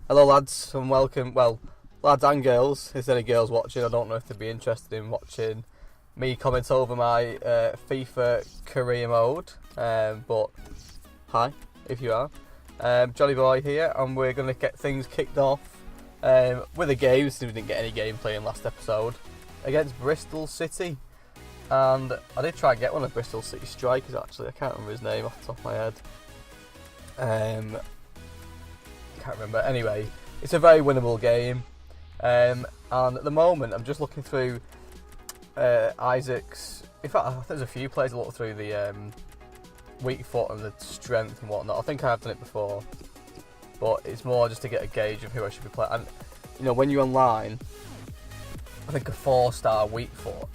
Hello lads and welcome, well, lads and girls, if there's any girls watching, I don't know if they'd be interested in watching me comment over my FIFA career mode, but hi, if you are. Jolly Boy here, and we're going to get things kicked off with a game, since we didn't get any gameplay in last episode, against Bristol City. And I did try and get one of Bristol City strikers actually, I can't remember his name off the top of my head. Can't remember. Anyway, it's a very winnable game, and at the moment I'm just looking through Isaac's. In fact, I think there's a few players I look through the weak foot and the strength and whatnot. I think I have done it before, but it's more just to get a gauge of who I should be playing. And you know, when you're online, I think a 4-star weak foot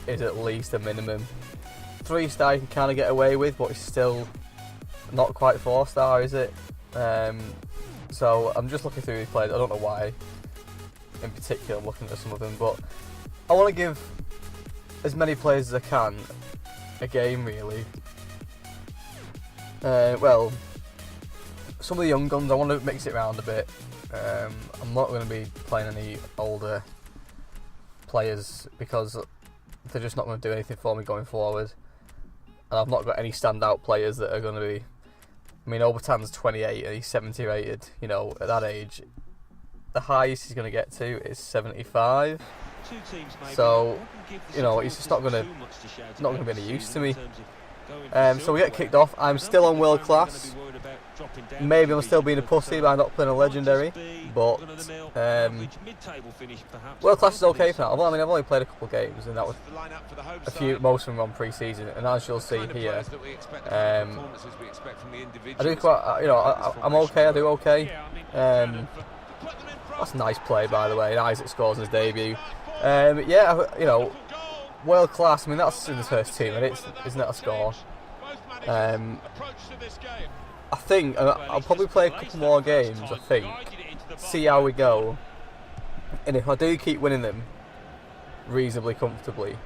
is at least a minimum. 3-star you can kind of get away with, but it's still not quite 4-star, is it? So I'm just looking through these players. I don't know why in particular I'm looking at some of them, but I want to give as many players as I can a game, really. Well, some of the young guns I want to mix it around a bit. I'm not going to be playing any older players because they're just not going to do anything for me going forward, and I've not got any standout players that are going to be. I mean, Obertan's 28 and he's 70 rated. You know, at that age, the highest he's going to get to is 75. So, you know, he's just not going to be any use to me. So we get kicked off. I'm still on world class. Maybe I'm still being a pussy by not playing a legendary, but world class is okay for now. I mean, I've only played a couple of games, and that was most of them on pre-season. And as you'll see here, I do quite. You know, I'm okay. I do okay. That's a nice play, by the way. And Isaac scores in his debut. Yeah, you know, world class. I mean, that's in the first team, and isn't that a score? I think I'll probably play a couple more games. I think, see how we go, and if I do keep winning them reasonably comfortably,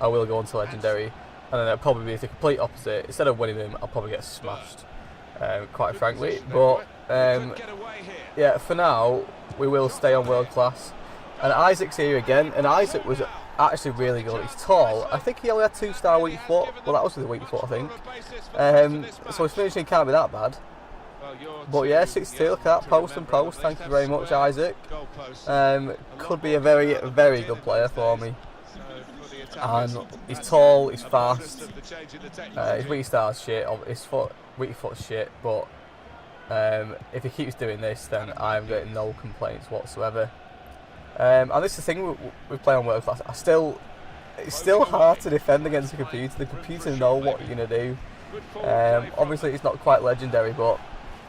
I will go on to legendary, and then it'll probably be the complete opposite. Instead of winning them, I'll probably get smashed, quite frankly. But yeah, for now we will stay on world class. And Isaac's here again, and Isaac was actually really good. He's tall. I think he only had 2-star weak foot. Well, that was with the weak foot, I think. So his finishing can't be that bad. But yeah, 6-2. Look at that, post and post. Thank you very much, Isaac. Could be a very, very good player for me. And he's tall, he's fast. His weak star's shit. His weak foot's shit. But if he keeps doing this, then I'm getting no complaints whatsoever. And this is the thing we play on world class. It's still hard to defend against the computer. The computer know what you're gonna do. Obviously, it's not quite legendary, but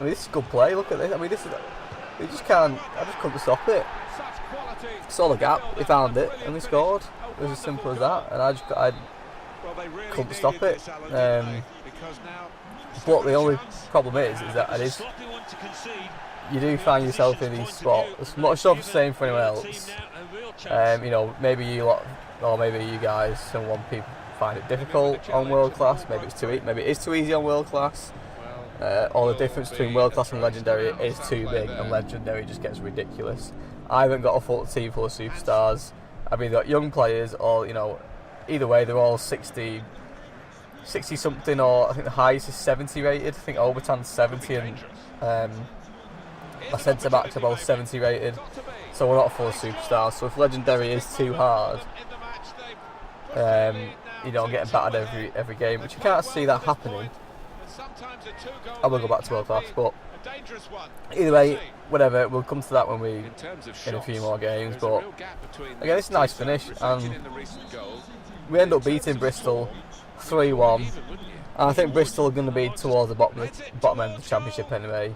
I mean, this is good play. Look at this. I mean, this is. They just can't. I just couldn't stop it. Saw the gap. They found it and they scored. It was as simple as that. And I couldn't stop it. But the only problem is that you do find yourself in these spots. I'm not sure if it's the same for anyone else. You know, maybe you lot, or maybe you guys, some people find it difficult on world class. Maybe it's maybe it is too easy on world class. Or the difference between world class and legendary is too big, and legendary just gets ridiculous. I haven't got a full team full of superstars. I've either got young players, or you know, either way they're all 60 something, or I think the highest is 70 rated. I think Obertan's 70, and my centre backs are both 70 rated, so we're not full of superstars. So if legendary is too hard, you know, I'm getting battered every game, which you can't see that happening. I will go back to world class, but either way, whatever. We'll come to that when we in a few more games. But again, it's a nice finish, and we end up beating Bristol 3-1. And I think Bristol are going to be towards the bottom end of the championship anyway.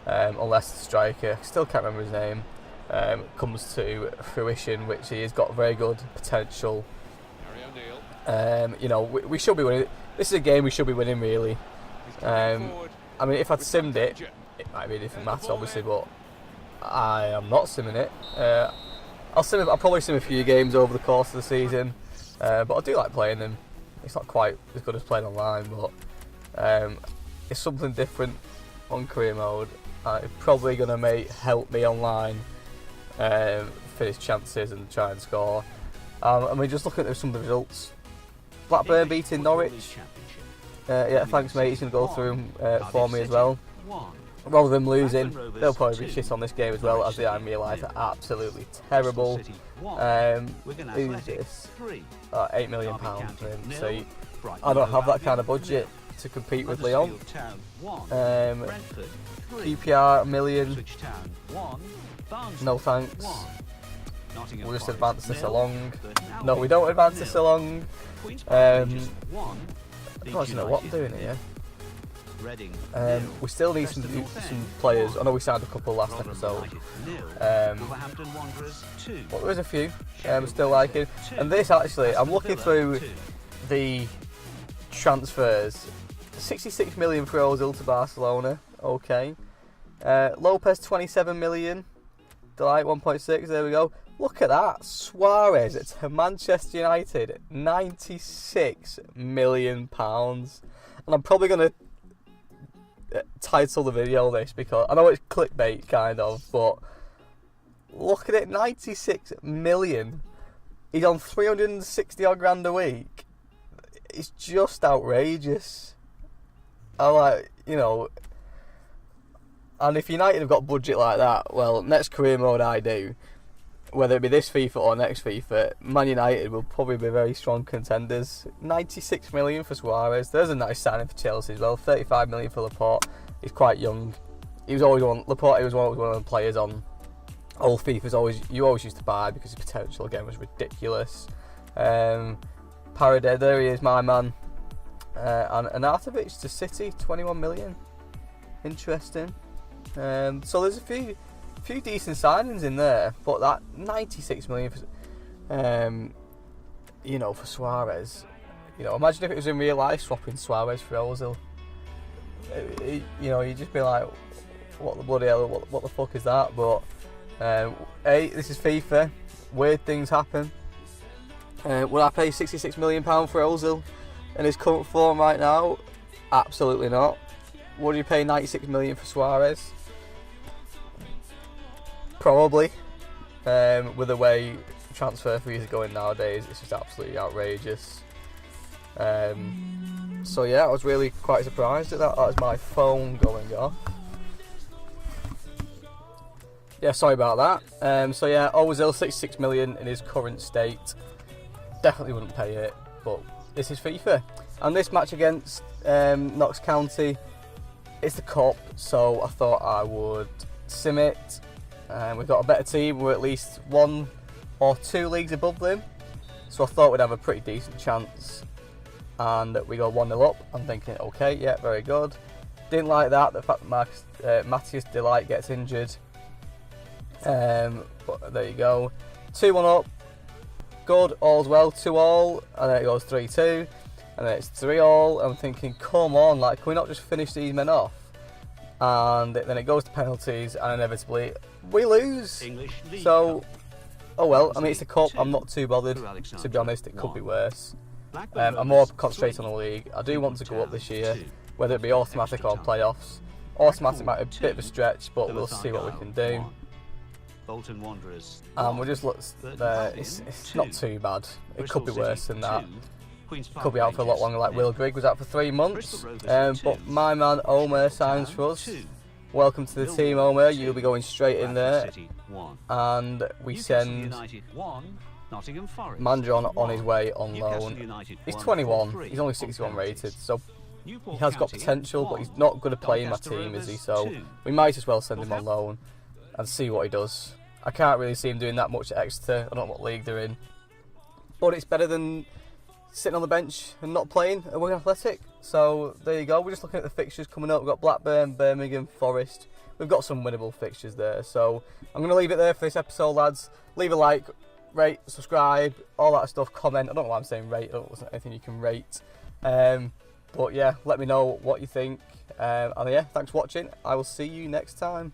Unless the striker, still can't remember his name, comes to fruition, which he has got very good potential. You know, we should be winning. This is a game we should be winning, really. I mean, if I'd simmed it, it might be a different matter, obviously, but I am not simming it. I'll probably sim a few games over the course of the season, but I do like playing them. It's not quite as good as playing online, but it's something different on career mode, It's probably going to help me online finish chances and try and score. And we're just looking at some of the results. Blackburn beating Norwich. Yeah, thanks mate, he's going to go through for me as well. Rather than losing, they'll probably be shit on this game as well, as they are in real life. They're absolutely terrible. Who's this? £8 million. So I don't have that kind of budget to compete with Leon. QPR, $1 million. No thanks. We'll just advance this along. No, we don't advance this along. I don't actually know what I'm doing here. We still need some players. I know we signed a couple last episode. But there is a few I'm still liking. And this actually, I'm looking through the transfers. 66 million for Ozil to Barcelona. Okay. Lopez 27 million. Delight 1.6. There we go. Look at that. Suarez to Manchester United. £96 million. And I'm probably going to title the video this because I know it's clickbait kind of, but look at it, 96 million. He's on 360 odd grand a week. It's just outrageous. I like, you know, and if United have got budget like that, well, next career mode I do, whether it be this FIFA or next FIFA, Man United will probably be very strong contenders. 96 million for Suarez. There's a nice signing for Chelsea as well. 35 million for Laporte. He's quite young. He was always one. Laporte was one of the players on old FIFA's you always used to buy because his potential again was ridiculous. Paredes, there he is, my man. And Arnautovic to City, 21 million. Interesting. So there's a few decent signings in there, but that 96 million for, you know, for Suarez, you know, imagine if it was in real life swapping Suarez for Ozil. You know, you'd just be like, what the bloody hell, what the fuck is that? But hey, this is FIFA. Weird things happen. Will I pay £66 million for Ozil in his current form right now? Absolutely not. Would you pay 96 million for Suarez? Probably. With the way transfer fees are going nowadays, it's just absolutely outrageous. So yeah, I was really quite surprised at that. That was my phone going off. Yeah, sorry about that. So yeah, Ozil, 66 million in his current state. Definitely wouldn't pay it, but this is FIFA. And this match against Knox County, it's the cup, so I thought I would sim it. We've got a better team, we're at least 1 or 2 leagues above them, so I thought we'd have a pretty decent chance. And we go 1-0 up. I'm thinking, okay, yeah, very good. Didn't like that, the fact that Matthias Delight gets injured. But there you go. 2-1 up. Good, all's well, 2-2, and then it goes 3-2, and then it's 3-3. I'm thinking, come on, like, can we not just finish these men off? And then it goes to penalties, and inevitably we lose. So, oh well, I mean, it's a cup, I'm not too bothered, to be honest, it could be worse. I'm more concentrated on the league. I do want to go up this year, whether it be automatic or playoffs. Automatic might be a bit of a stretch, but we'll see what we can do. And we'll just look, it's not too bad. It could be worse than that. Could be out for a lot longer, like Will Grigg was out for 3 months. But my man Omer signs for us. Welcome to the team, Omer. You'll be going straight in there. And we send Mandron on his way on loan. He's 21, he's only 61 rated, so he has got potential, but he's not going to play in my team, is he? So we might as well send him on loan and see what he does. I can't really see him doing that much extra. I don't know what league they're in, but it's better than sitting on the bench and not playing at Wigan Athletic. So there you go. We're just looking at the fixtures coming up. We've got Blackburn, Birmingham, Forest. We've got some winnable fixtures there. So I'm going to leave it there for this episode, lads. Leave a like, rate, subscribe, all that stuff, comment. I don't know why I'm saying rate. I don't know if there's anything you can rate. But yeah, let me know what you think. And yeah, thanks for watching. I will see you next time.